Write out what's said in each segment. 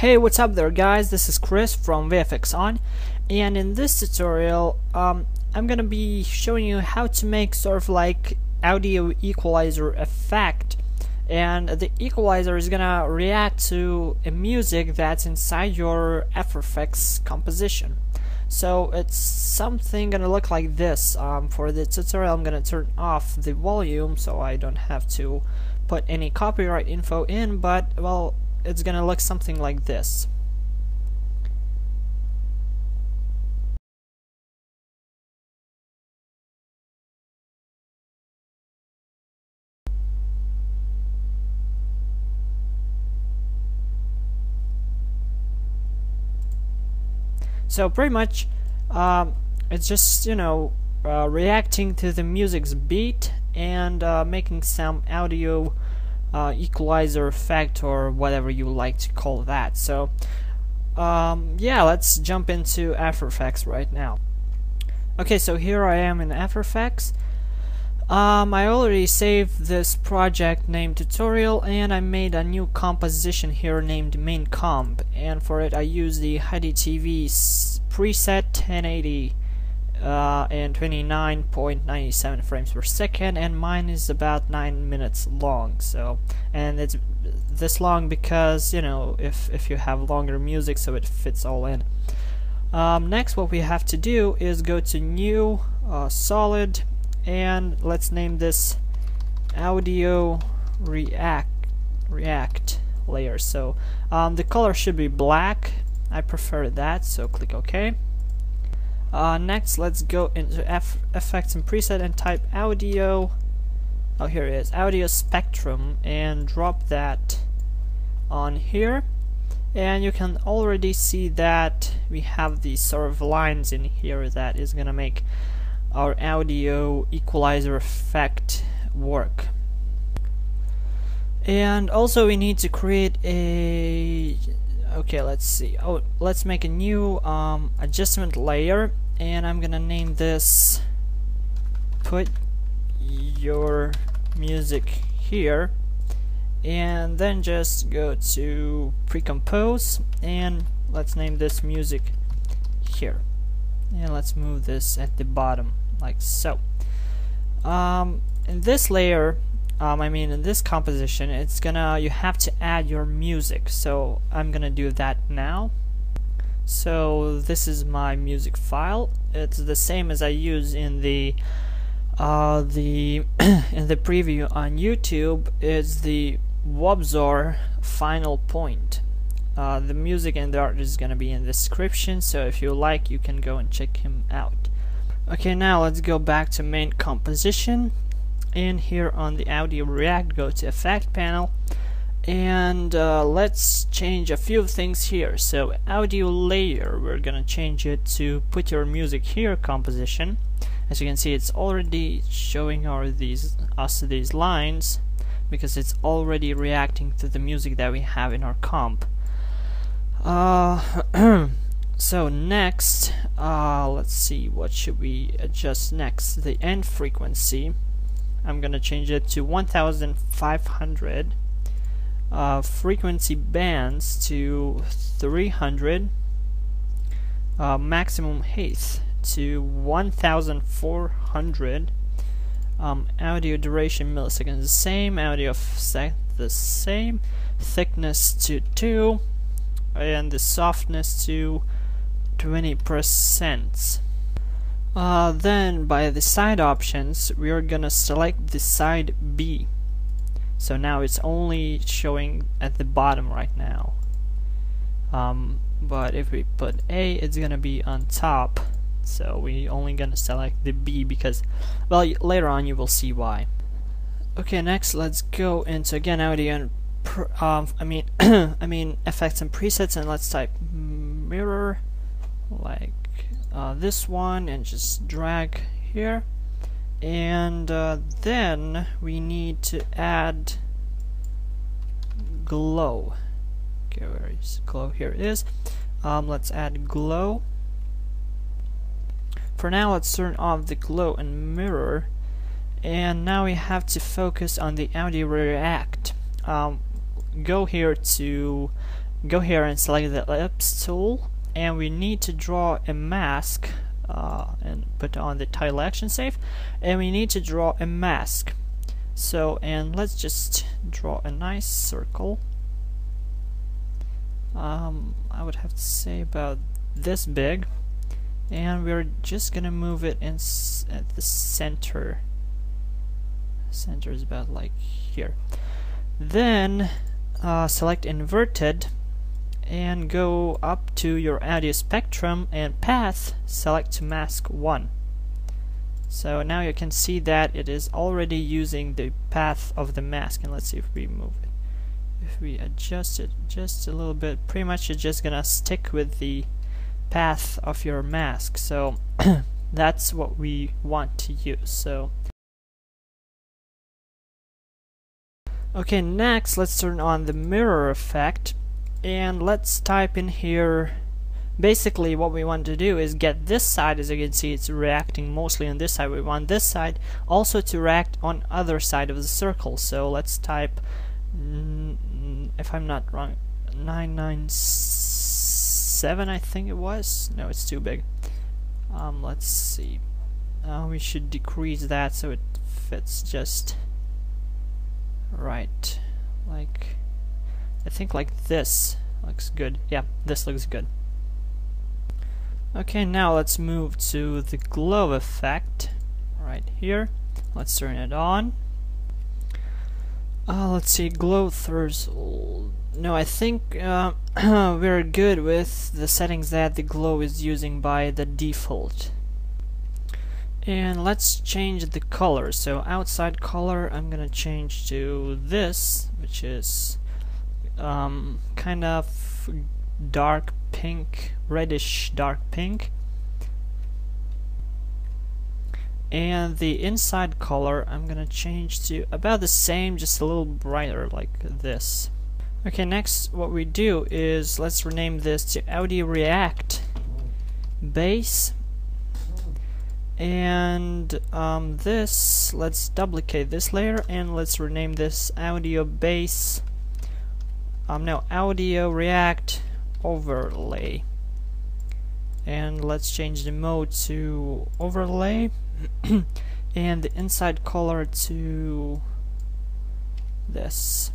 Hey, what's up there guys, this is Chris from VFXON, and in this tutorial I'm gonna be showing you how to make sort of like audio equalizer effect, and the equalizer is gonna react to a music that's inside your After Effects composition. So it's something gonna look like this. For the tutorial I'm gonna turn off the volume so I don't have to put any copyright info in, but well, it's gonna look something like this. So pretty much it's just, reacting to the music's beat and making some audio equalizer effect, or whatever you like to call that. So yeah, let's jump into After Effects right now. Okay, so here I am in After Effects. I already saved this project named tutorial, and I made a new composition here named main comp, and for it I use the HDTV preset 1080 and 29.97 frames per second, and mine is about 9 minutes long. So, and it's this long because if you have longer music, so it fits all in. Next, what we have to do is go to new solid, and let's name this audio react layer. So the color should be black. I prefer that, so click OK. Next, let's go into effects and preset and type audio. Oh, here it is, audio spectrum, and drop that on here. And you can already see that we have these sort of lines in here that is gonna make our audio equalizer effect work. And also we need to create a let's see. Let's make a new adjustment layer, and I'm gonna name this put your music here, and then just go to pre-compose, and let's name this music here, and let's move this at the bottom like so. In this layer, in this composition, you have to add your music, so I'm gonna do that now. So this is my music file. It's the same as I use in the in the preview on YouTube. It's the Wobzor final point. The music and the art is gonna be in the description, so if you like, you can go and check him out. Okay, now let's go back to main composition, and here on the audio react, go to effect panel, and let's change a few things here. So audio layer, we're gonna change it to put your music here composition. As you can see, it's already showing us these lines because it's already reacting to the music that we have in our comp. So next, let's see, what should we adjust next? The end frequency, I'm gonna change it to 1500, frequency bands to 300, maximum height to 1400, audio duration milliseconds the same, audio offset the same, thickness to 2, and the softness to 20%. Then by the side options, we are gonna select the side B. So now it's only showing at the bottom right now. But if we put A, it's gonna be on top. So we only gonna select the B because, well, later on you will see why. Okay, next let's go into again audio and effects and presets, and let's type mirror like this one, and just drag here, and then we need to add glow. Okay, where is glow? Here it is. Let's add glow. For now, let's turn off the glow and mirror, and now we have to focus on the audio react. Go here to go here and select the ellipse tool, and we need to draw a mask and put on the title action save, and we need to draw a mask. So, and let's just draw a nice circle. I would have to say about this big, and we're just gonna move it in at the center. Center is about like here. Then select inverted and go up to your audio spectrum, and path select to mask 1. So now you can see that it is already using the path of the mask. And let's see if we move it. If we adjust it just a little bit, pretty much it's just gonna stick with the path of your mask. So that's what we want to use. So okay, next let's turn on the mirror effect, and let's type in here. Basically what we want to do is get this side, as you can see it's reacting mostly on this side. We want this side also to react on other side of the circle. So let's type, if I'm not wrong, 997 I think it was. No, it's too big. Let's see. We should decrease that so it fits just right. Like, I think like this looks good. Yeah, this looks good. Okay, now let's move to the glow effect right here. Let's turn it on. Let's see, glow threshold. No, I think we're good with the settings that the glow is using by the default. And let's change the color. So outside color, I'm gonna change to this, which is kind of dark pink, reddish dark pink. And the inside color I'm gonna change to about the same, just a little brighter like this. Okay, next what we do is let's rename this to Audio React Base, and this, let's duplicate this layer and let's rename this Audio Base no, Audio React Overlay, and let's change the mode to overlay and the inside color to this.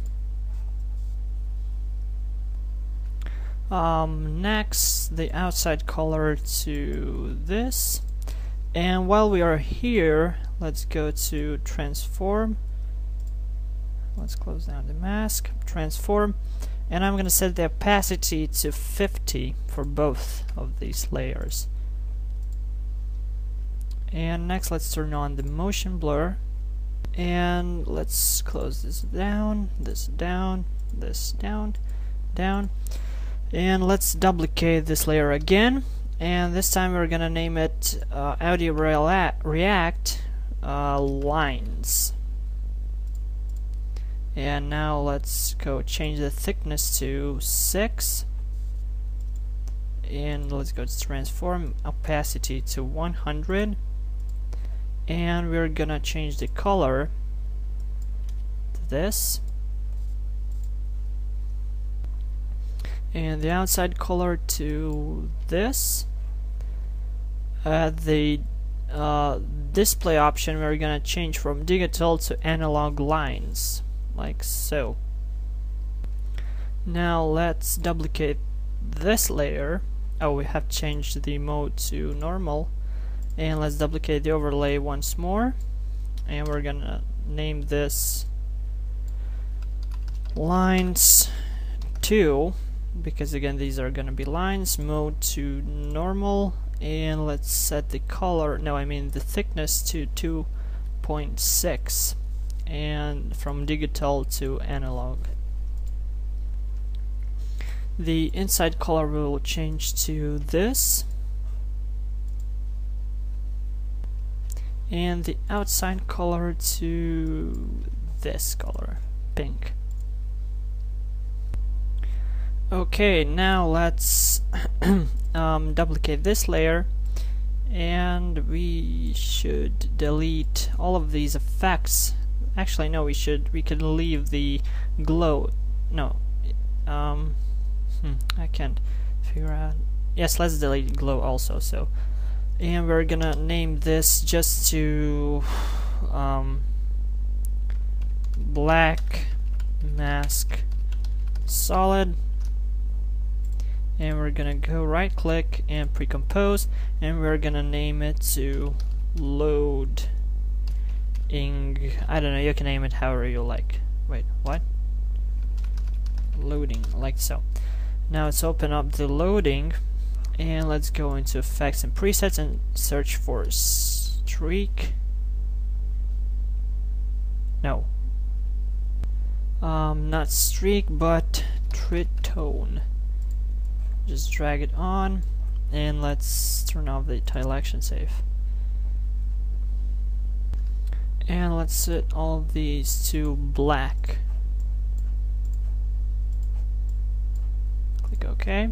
Next, the outside color to this. And while we are here, let's go to transform. Let's close down the mask, transform, and I'm going to set the opacity to 50 for both of these layers. And next, let's turn on the motion blur, and let's close this down, this down, this down, down, and let's duplicate this layer again, and this time we're gonna name it Audio React Lines. And now let's go change the thickness to 6, and let's go to transform, opacity to 100, and we're gonna change the color to this, and the outside color to this. The display option we're gonna change from digital to analog lines, like so. Now let's duplicate this layer. Oh, we have changed the mode to normal, and let's duplicate the overlay once more, and we're gonna name this lines 2, because again these are gonna be lines. Mode to normal, and let's set the color, no, I mean the thickness to 2.6, and from digital to analog. The inside color will change to this, and the outside color to this color, pink. Okay, now let's duplicate this layer, and we should delete all of these effects. Actually no, we can leave the glow. No, I can't figure out. Yes, let's delete glow also. So, and we're gonna name this just to black mask solid, and we're gonna go right click and pre-compose, and we're gonna name it to loading. I don't know, you can name it however you like. Wait, what? Loading, like so. Now let's open up the loading, and let's go into effects and presets and search for streak. No, not streak, but tritone. Just drag it on, and let's turn off the title action save. And let's set all of these to black. Click OK.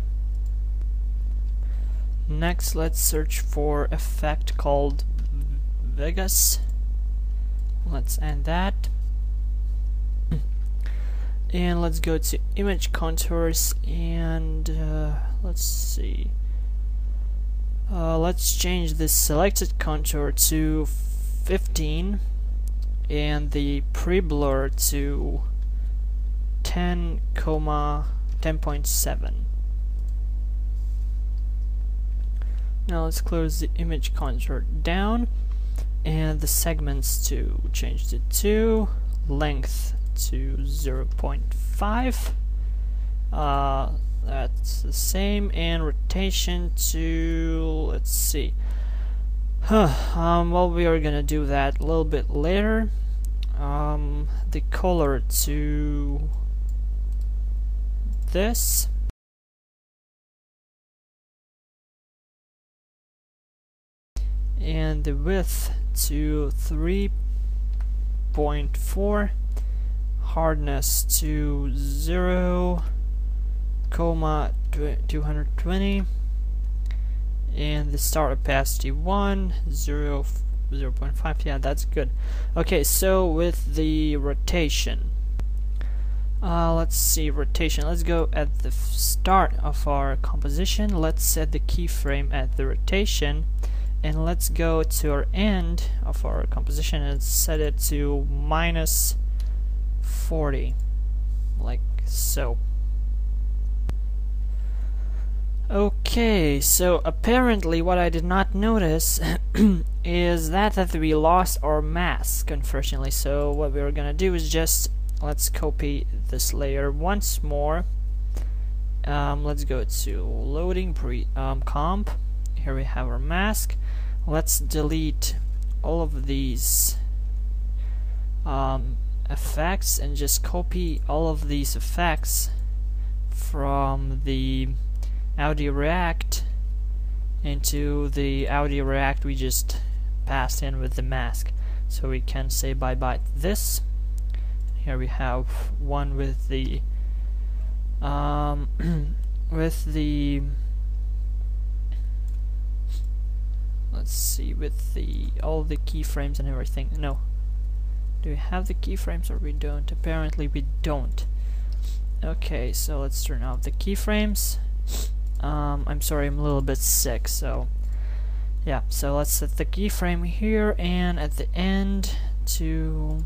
Next, let's search for effect called Vegas. Let's end that. And let's go to image contours, and let's see. Let's change the selected contour to 15 and the pre-blur to 10.7. Now let's close the image contour down, and the segments to change to 2, length to 0.5. That's the same, and rotation to, let's see. Well, we are gonna do that a little bit later. The color to this. And the width to 3.4, hardness to 0.220, and the start opacity 0.5. Yeah, that's good. Okay, so with the rotation, let's see, rotation. Let's go at the start of our composition. Let's set the keyframe at the rotation, and let's go to our end of our composition and set it to -40, like so. Okay, so apparently what I did not notice is that we lost our mask, unfortunately. So what we're gonna do is just, let's copy this layer once more. Let's go to loading comp. Here we have our mask. Let's delete all of these effects and just copy all of these effects from the audio react into the audio react we just passed in with the mask. So we can say bye bye to this. Here we have one with the let's see, with the all the keyframes and everything. No, do we have the keyframes or we don't? Apparently we don't. Okay, so let's turn off the keyframes. I'm sorry, I'm a little bit sick, so yeah, so let's set the keyframe here and at the end to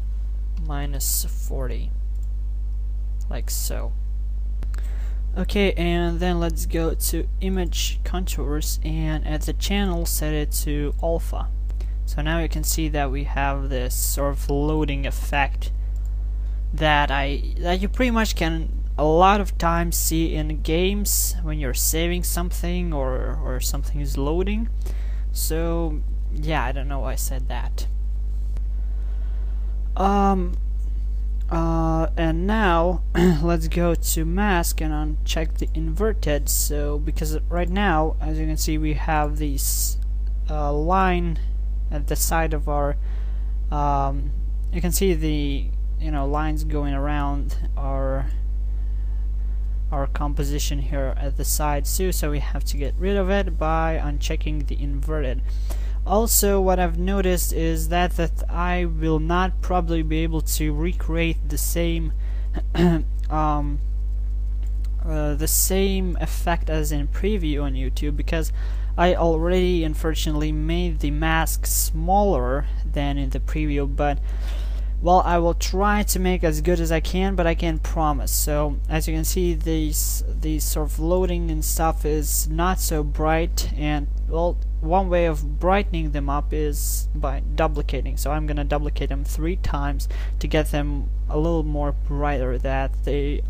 -40, like so. Okay, and then let's go to image contours, and at the channel set it to alpha. So now you can see that we have this sort of loading effect that you pretty much can a lot of times see in games when you're saving something or something is loading. So yeah, I don't know why I said that. And now let's go to mask and uncheck the inverted. So because right now, as you can see, we have this line at the side of our you can see the lines going around our composition here at the sides too, so we have to get rid of it by unchecking the inverted. Also, what I've noticed is that I will not probably be able to recreate the same the same effect as in preview on YouTube, because I already unfortunately made the mask smaller than in the preview, but well, I will try to make as good as I can, but I can't promise. So as you can see, these sort of loading and stuff is not so bright, and well, one way of brightening them up is by duplicating. So I'm gonna duplicate them 3 times to get them a little more brighter that they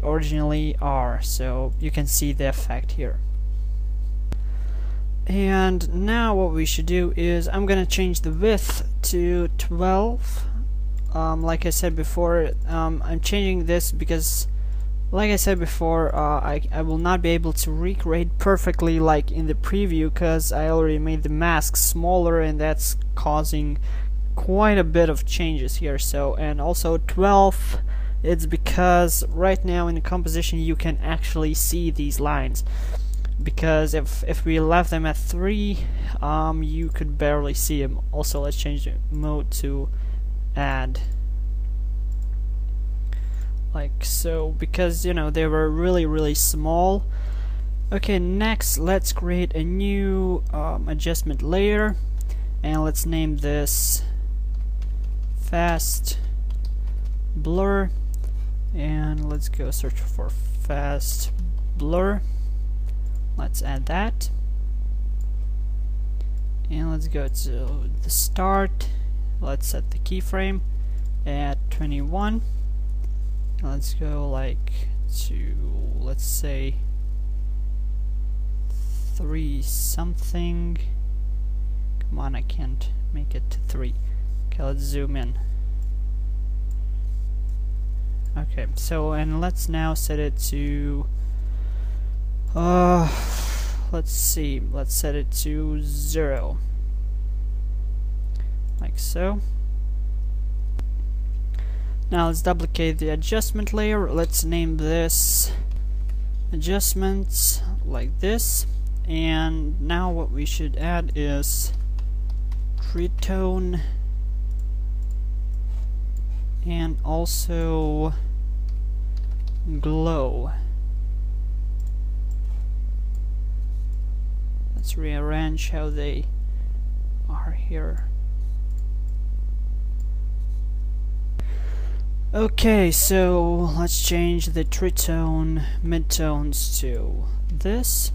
originally are. So you can see the effect here. And now what we should do is I'm gonna change the width to 12. Like I said before, I'm changing this because, like I said before, I will not be able to recreate perfectly like in the preview, because I already made the mask smaller, and that's causing quite a bit of changes here. So, and also 12, it's because right now in the composition you can actually see these lines, because if we left them at 3, you could barely see them. Also, let's change the mode to add, like so, because you know they were really small. Okay, next let's create a new adjustment layer, and let's name this fast blur, and let's go search for fast blur. Let's add that, and let's go to the start. Let's set the keyframe at 21. Let's go like to, let's say 3 something. Come on, I can't make it to 3. Okay, let's zoom in. Okay, so, and let's now set it to let's see, let's set it to 0, like so. Now let's duplicate the adjustment layer. Let's name this adjustments, like this. And now what we should add is tritone, and also glow. Let's rearrange how they are here. Okay, so let's change the tritone midtones to this,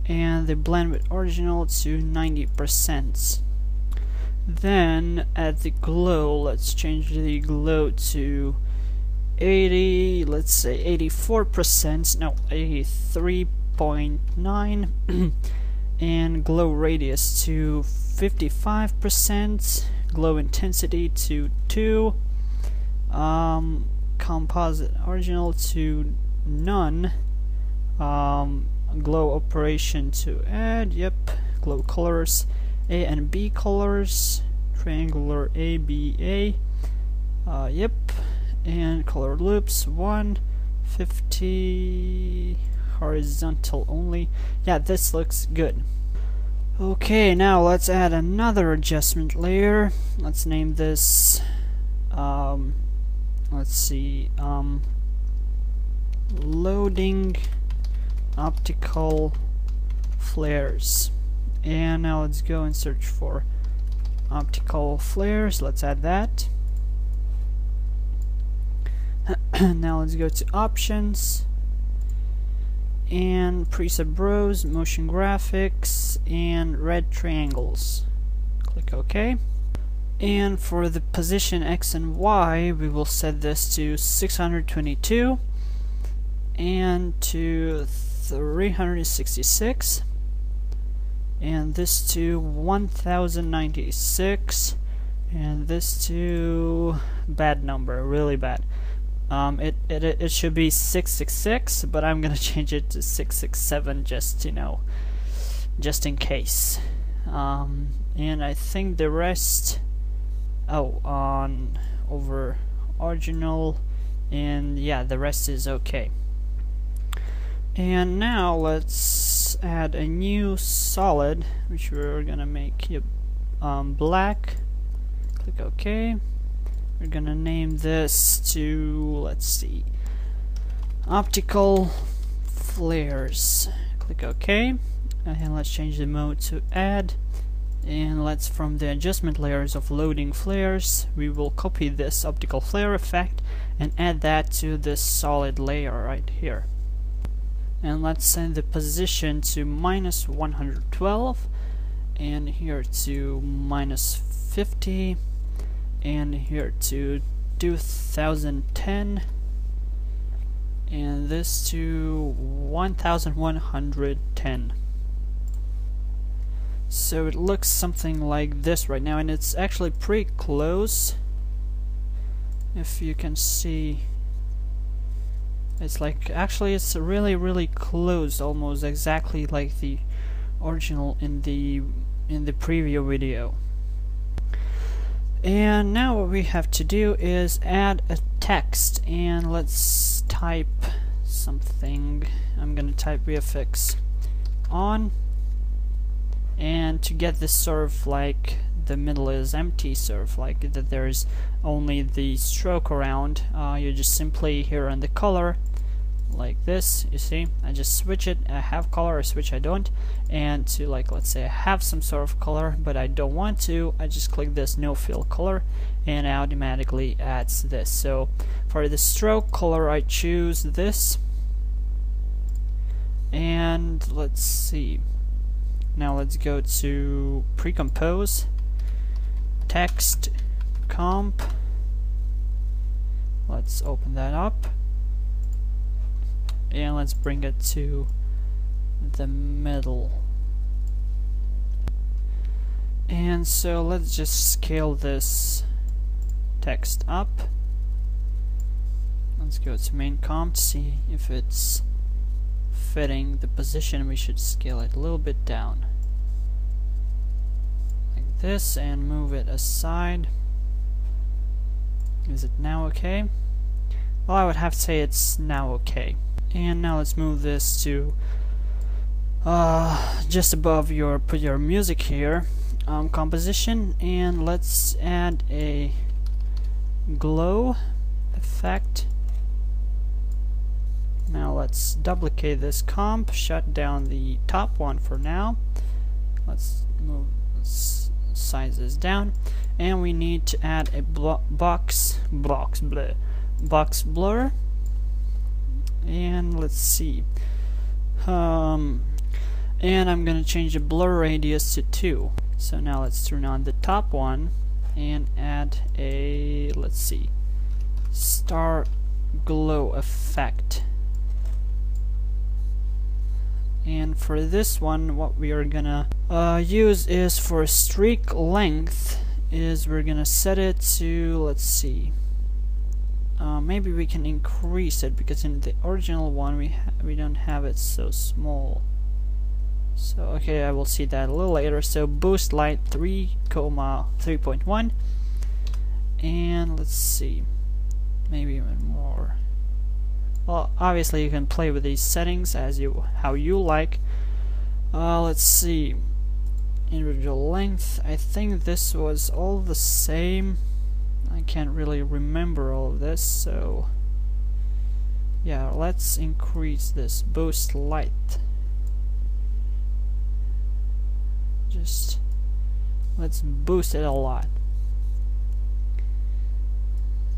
and the blend with original to 90%. Then at the glow, let's change the glow to 80, let's say 84%, no, 83.9, and glow radius to 55%, glow intensity to 2, composite original to none, glow operation to add, yep, glow colors A and B colors, triangular ABA, yep, and color loops 150, horizontal only. Yeah, this looks good. Okay, now let's add another adjustment layer. Let's name this let's see, loading optical flares. And now let's go and search for optical flares. Let's add that. Now let's go to options and preset browse, motion graphics, and red triangles. Click OK. And for the position X and Y, we will set this to 622 and to 366, and this to 1096, and this to bad number, really bad. It should be 666, but I'm gonna change it to 667 just, you know, just in case. And I think the rest, on over original, and yeah, the rest is okay. And now let's add a new solid, which we're gonna make black. Click OK. we're gonna name this to, let's see, optical flares. Click OK, and let's change the mode to add, and let's, from the adjustment layers of loading flares, we will copy this optical flare effect and add that to this solid layer right here. And let's set the position to -112, and here to -50, and here to 2010, and this to 1110. So it looks something like this right now, and it's actually pretty close. If you can see, it's like, actually it's really close, almost exactly like the original in the preview video. And now what we have to do is add a text, and let's type something. I'm gonna type VFXON, and to get this sort of like the middle is empty, sort of like that there's only the stroke around, you just simply here on the color like this, you see, I just switch it, I have color, I switch I don't, and to, like, let's say I have some sort of color but I don't want to, I just click this no fill color and it automatically adds this. So for the stroke color I choose this, and let's see, now let's go to pre-compose, text, comp, let's open that up, and let's bring it to the middle. And so let's just scale this text up. Let's go to main comp, see if it's fitting the position. We should scale it a little bit down like this and move it aside. Is it now okay? Well, I would have to say it's now okay. And now let's move this to just above your, put your music here, composition, and let's add a glow effect. Now let's duplicate this comp, shut down the top one for now. Let's move size this down, and we need to add a box blur. And let's see, and I'm gonna change the blur radius to 2. So now let's turn on the top one and add a, let's see, star glow effect. And for this one, what we are gonna use is, for streak length, is we're gonna set it to, let's see, maybe we can increase it, because in the original one we don't have it so small. So okay, I will see that a little later. So boost light 3.1, and let's see, maybe even more. Well, obviously you can play with these settings as how you like. Let's see, individual length, I think this was all the same. I can't really remember all of this, so yeah, let's increase this boost light. Just let's boost it a lot.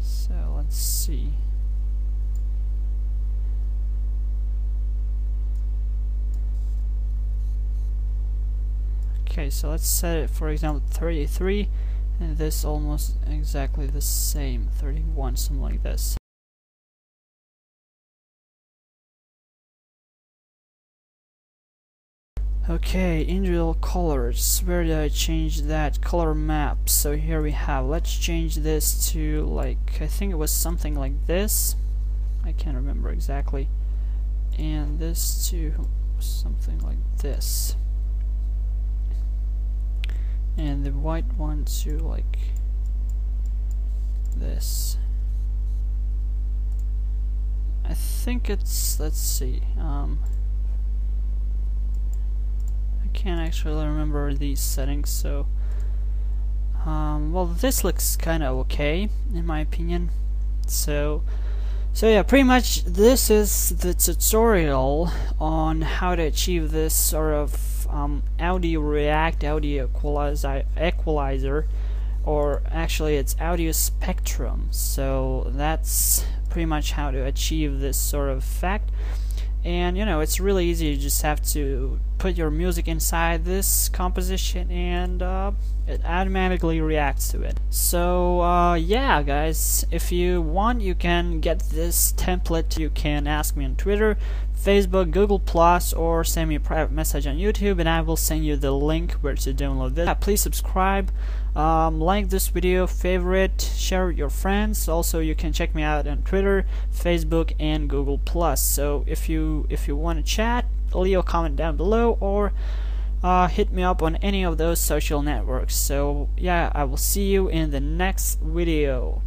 So let's see. Okay, so let's set it, for example, 33, and this almost exactly the same, 31, something like this. Okay, individual colors, where did I change that? Color map. So here we have, let's change this to, like, I think it was something like this, I can't remember exactly, and this to something like this, and the white one to like this. I think it's, let's see, I can't actually remember these settings, so Well, this looks kind of okay in my opinion. So yeah, pretty much this is the tutorial on how to achieve this sort of audio equalizer, or actually it's audio spectrum. So that's pretty much how to achieve this sort of effect. And you know, it's really easy. You just have to put your music inside this composition and it automatically reacts to it. So yeah guys, if you want, you can get this template. You can ask me on Twitter, Facebook, Google+, or send me a private message on YouTube and I will send you the link where to download this. Please subscribe, like this video, favorite, share with your friends. Also you can check me out on Twitter, Facebook, and Google+. So if you want to chat, leave a comment down below, or hit me up on any of those social networks. So yeah, I will see you in the next video.